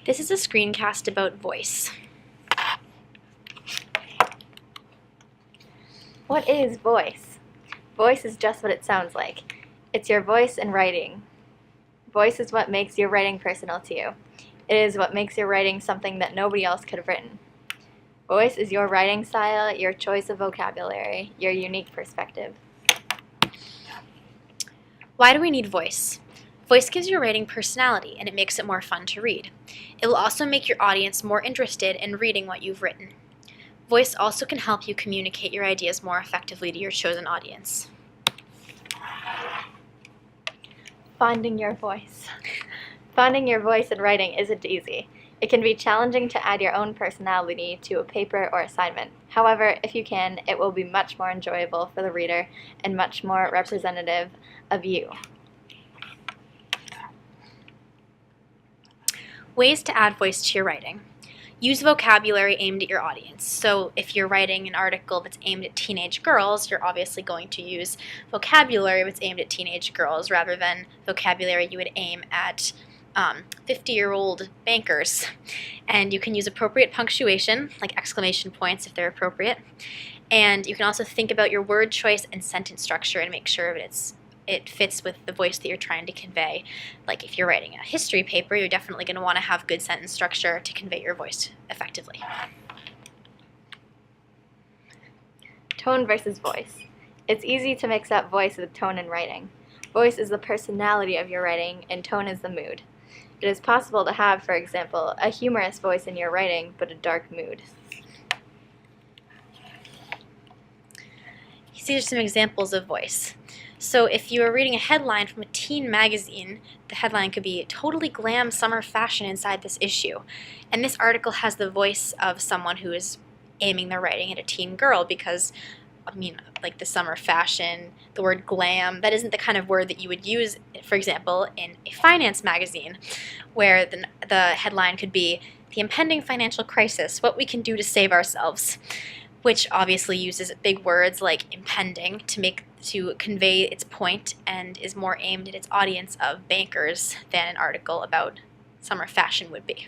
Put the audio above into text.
This is a screencast about voice. What is voice? Voice is just what it sounds like. It's your voice in writing. Voice is what makes your writing personal to you. It is what makes your writing something that nobody else could have written. Voice is your writing style, your choice of vocabulary, your unique perspective. Why do we need voice? Voice gives your writing personality, and it makes it more fun to read. It will also make your audience more interested in reading what you've written. Voice also can help you communicate your ideas more effectively to your chosen audience. Finding your voice. Finding your voice in writing isn't easy. It can be challenging to add your own personality to a paper or assignment. However, if you can, it will be much more enjoyable for the reader and much more representative of you. Ways to add voice to your writing. Use vocabulary aimed at your audience. So if you're writing an article that's aimed at teenage girls, you're obviously going to use vocabulary that's aimed at teenage girls rather than vocabulary you would aim at 50-year-old bankers. And you can use appropriate punctuation, like exclamation points if they're appropriate. And you can also think about your word choice and sentence structure and make sure that it fits with the voice that you're trying to convey. Like if you're writing a history paper, you're definitely going to want to have good sentence structure to convey your voice effectively. Tone versus voice. It's easy to mix up voice with tone in writing. Voice is the personality of your writing, and tone is the mood. It is possible to have, for example, a humorous voice in your writing, but a dark mood. These are some examples of voice. So if you are reading a headline from a teen magazine, the headline could be "Totally Glam Summer Fashion Inside This Issue." And this article has the voice of someone who is aiming their writing at a teen girl because, like the summer fashion, the word glam, that isn't the kind of word that you would use, for example, in a finance magazine, where the headline could be "The Impending Financial Crisis, What We Can Do to Save Ourselves," which obviously uses big words like impending to convey its point and is more aimed at its audience of bankers than an article about summer fashion would be.